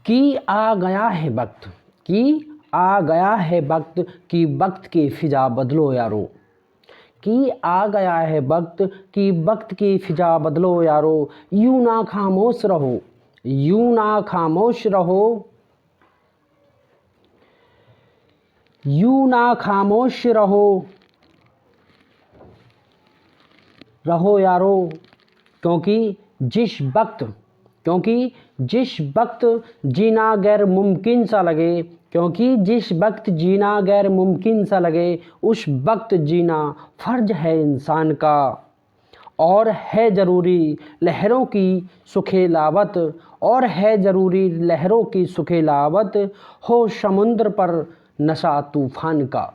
कि आ गया है वक्त, कि आ गया है वक्त कि वक्त की फ़िज़ा बदलो यारो, कि आ गया है वक्त कि वक्त की फ़िज़ा बदलो यारो। यूं ना खामोश रहो, यूं ना खामोश रहो, यूं ना खामोश रहो, रहो यारो। क्योंकि जिस वक्त जीना गैर मुमकिन सा लगे, क्योंकि जिस वक्त जीना गैर मुमकिन सा लगे, उस वक्त जीना फ़र्ज है इंसान का। और है ज़रूरी लहरों की सुखेलावत, और है ज़रूरी लहरों की सुखेलावत, हो समुद्र पर नशा तूफ़ान का।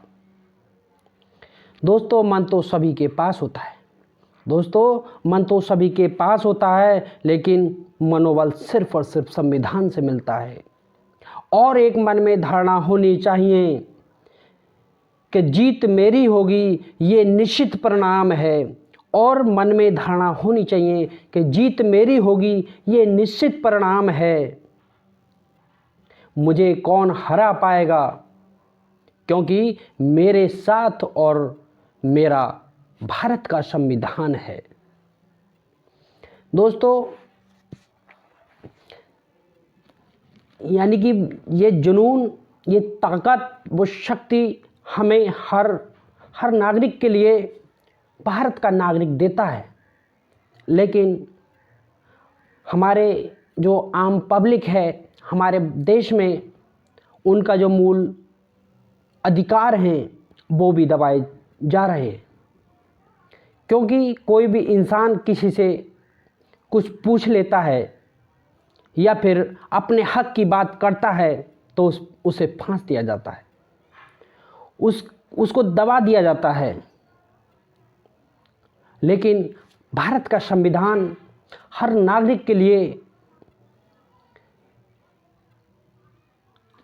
दोस्तों, मन तो सभी के पास होता है, दोस्तों मन तो सभी के पास होता है, लेकिन मनोबल सिर्फ़ और सिर्फ संविधान से मिलता है। और एक मन में धारणा होनी चाहिए कि जीत मेरी होगी, ये निश्चित परिणाम है। और मन में धारणा होनी चाहिए कि जीत मेरी होगी, ये निश्चित परिणाम है। मुझे कौन हरा पाएगा, क्योंकि मेरे साथ और मेरा भारत का संविधान है। दोस्तों, यानी कि ये जुनून, ये ताकत, वो शक्ति हमें हर नागरिक के लिए भारत का नागरिक देता है। लेकिन हमारे जो आम पब्लिक है हमारे देश में, उनका जो मूल अधिकार हैं वो भी दबाए जा रहे हैं। क्योंकि कोई भी इंसान किसी से कुछ पूछ लेता है या फिर अपने हक की बात करता है तो उसे फांस दिया जाता है, उसको दबा दिया जाता है। लेकिन भारत का संविधान हर नागरिक के लिए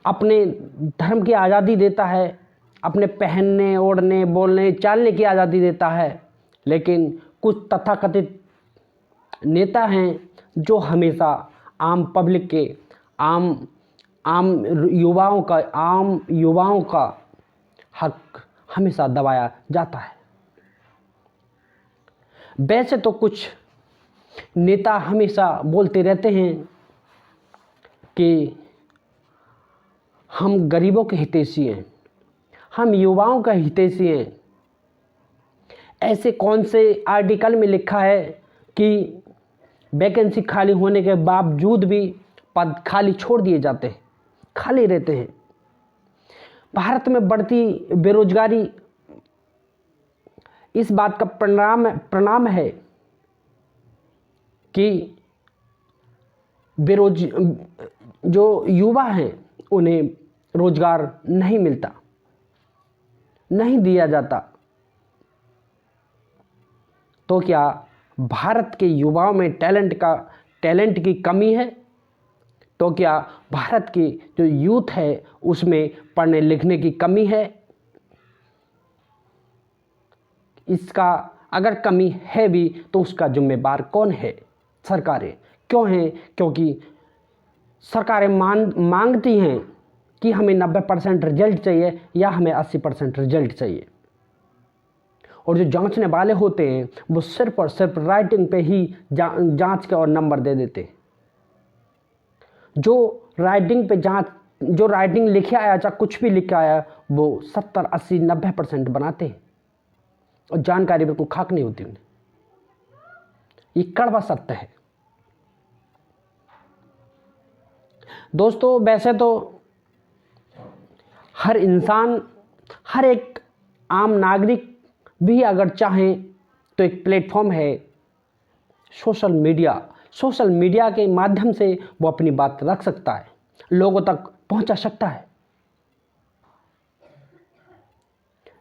अपने धर्म की आज़ादी देता है, अपने पहनने, ओढ़ने, बोलने, चालने की आज़ादी देता है। लेकिन कुछ तथाकथित नेता हैं जो हमेशा आम पब्लिक के, आम युवाओं का हक हमेशा दबाया जाता है। वैसे तो कुछ नेता हमेशा बोलते रहते हैं कि हम गरीबों के हितैषी हैं, हम युवाओं का हितैषी हैं। ऐसे कौन से आर्टिकल में लिखा है कि वैकेंसी खाली होने के बावजूद भी पद खाली छोड़ दिए जाते हैं, खाली रहते हैं। भारत में बढ़ती बेरोजगारी इस बात का परिणाम है कि जो युवा हैं उन्हें रोजगार नहीं मिलता, नहीं दिया जाता। तो क्या भारत के युवाओं में टैलेंट की कमी है? तो क्या भारत की जो यूथ है उसमें पढ़ने लिखने की कमी है? इसका अगर कमी है भी तो उसका जिम्मेदार कौन है? सरकारें क्यों हैं? क्योंकि सरकारें मांगती हैं कि हमें 90% रिजल्ट चाहिए या हमें 80% रिजल्ट चाहिए। और जो जांचने वाले होते हैं वो सिर्फ और सिर्फ राइटिंग पे ही जांच के और नंबर दे देते हैं। जो राइटिंग लिखे आया, चाहे कुछ भी लिखे आया, वो 70, 80, 90% बनाते हैं और जानकारी बिल्कुल खाक नहीं होती उन्हें। ये कड़वा सत्य है। दोस्तों, वैसे तो हर इंसान, हर एक आम नागरिक भी अगर चाहें तो एक प्लेटफॉर्म है सोशल मीडिया के माध्यम से वो अपनी बात रख सकता है, लोगों तक पहुंचा सकता है।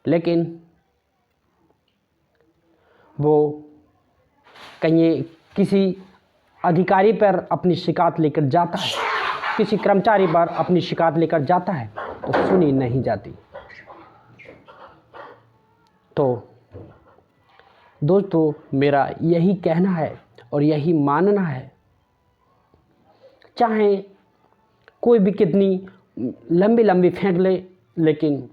लेकिन वो कहीं किसी अधिकारी पर अपनी शिकायत लेकर जाता है, किसी कर्मचारी पर अपनी शिकायत लेकर जाता है तो सुनी नहीं जाती। तो दोस्तों, मेरा यही कहना है और यही मानना है, चाहे कोई भी कितनी लंबी लंबी फेंक ले, लेकिन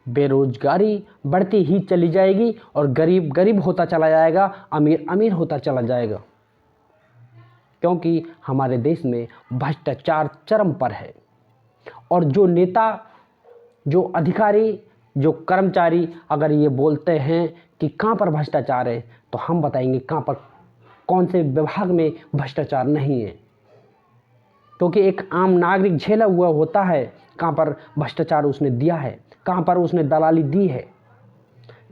बेरोजगारी बढ़ती ही चली जाएगी और गरीब गरीब होता चला जाएगा, अमीर अमीर होता चला जाएगा। क्योंकि हमारे देश में भ्रष्टाचार चरम पर है और जो नेता, जो अधिकारी, जो कर्मचारी अगर ये बोलते हैं कि कहाँ पर भ्रष्टाचार है, तो हम बताएंगे कहाँ पर, कौन से विभाग में भ्रष्टाचार नहीं है। क्योंकि एक आम नागरिक झेला हुआ होता है कहाँ पर भ्रष्टाचार उसने दिया है, कहाँ पर उसने दलाली दी है।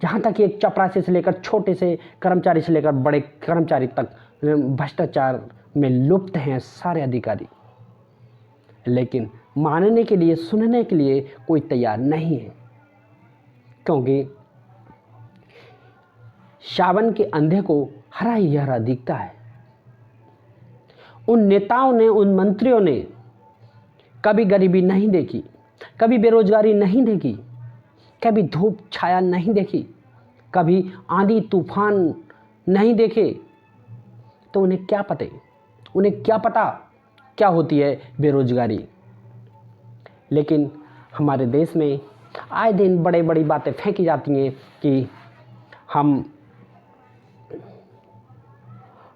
जहाँ तक एक चपरासी से लेकर छोटे से कर्मचारी से लेकर बड़े कर्मचारी तक भ्रष्टाचार में लुप्त हैं सारे अधिकारी, लेकिन मानने के लिए, सुनने के लिए कोई तैयार नहीं है। क्योंकि सावन के अंधे को हरा ही हरा दिखता है। उन नेताओं ने, उन मंत्रियों ने कभी गरीबी नहीं देखी, कभी बेरोजगारी नहीं देखी, कभी धूप छाया नहीं देखी, कभी आंधी तूफान नहीं देखे, तो उन्हें क्या पता क्या होती है बेरोजगारी। लेकिन हमारे देश में आए दिन बड़ी बड़ी बातें फेंकी जाती हैं कि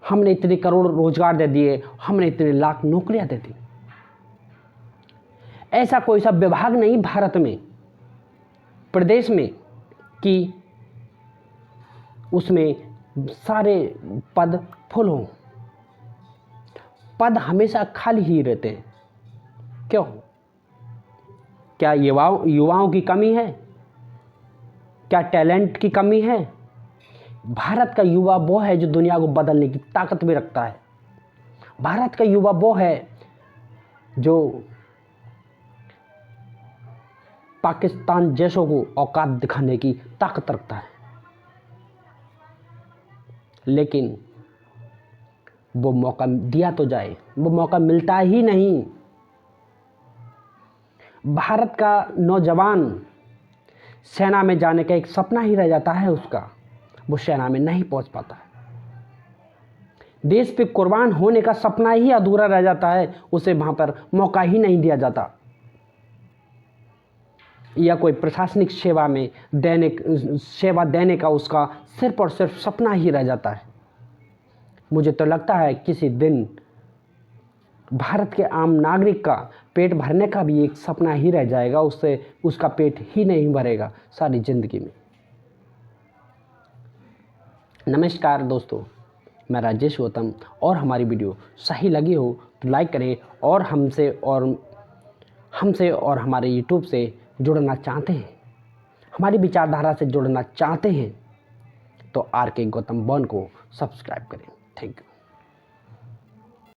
हमने इतने करोड़ रोजगार दे दिए, हमने इतने लाख नौकरियां दे दी। ऐसा कोई सा विभाग नहीं भारत में, प्रदेश में, कि उसमें सारे पद फुल हों। पद हमेशा खाली ही रहते हैं। क्यों? क्या युवाओं की कमी है? क्या टैलेंट की कमी है? भारत का युवा वो है जो दुनिया को बदलने की ताकत भी रखता है। भारत का युवा वो है जो पाकिस्तान जैसों को औकात दिखाने की ताकत रखता है। लेकिन वो मौका दिया तो जाए, वो मौका मिलता ही नहीं। भारत का नौजवान सेना में जाने का एक सपना ही रह जाता है उसका, वो सेना में नहीं पहुंच पाता है। देश पे कुर्बान होने का सपना ही अधूरा रह जाता है, उसे वहां पर मौका ही नहीं दिया जाता। या कोई प्रशासनिक सेवा देने का उसका सिर्फ और सिर्फ सपना ही रह जाता है। मुझे तो लगता है किसी दिन भारत के आम नागरिक का पेट भरने का भी एक सपना ही रह जाएगा, उससे उसका पेट ही नहीं भरेगा सारी जिंदगी में। नमस्कार दोस्तों, मैं राजेश गौतम, और हमारी वीडियो सही लगी हो तो लाइक करें, और हमसे और हमारे यूट्यूब से जुड़ना चाहते हैं, हमारी विचारधारा से जुड़ना चाहते हैं, तो आर के गौतम वन को सब्सक्राइब करें। Thank you.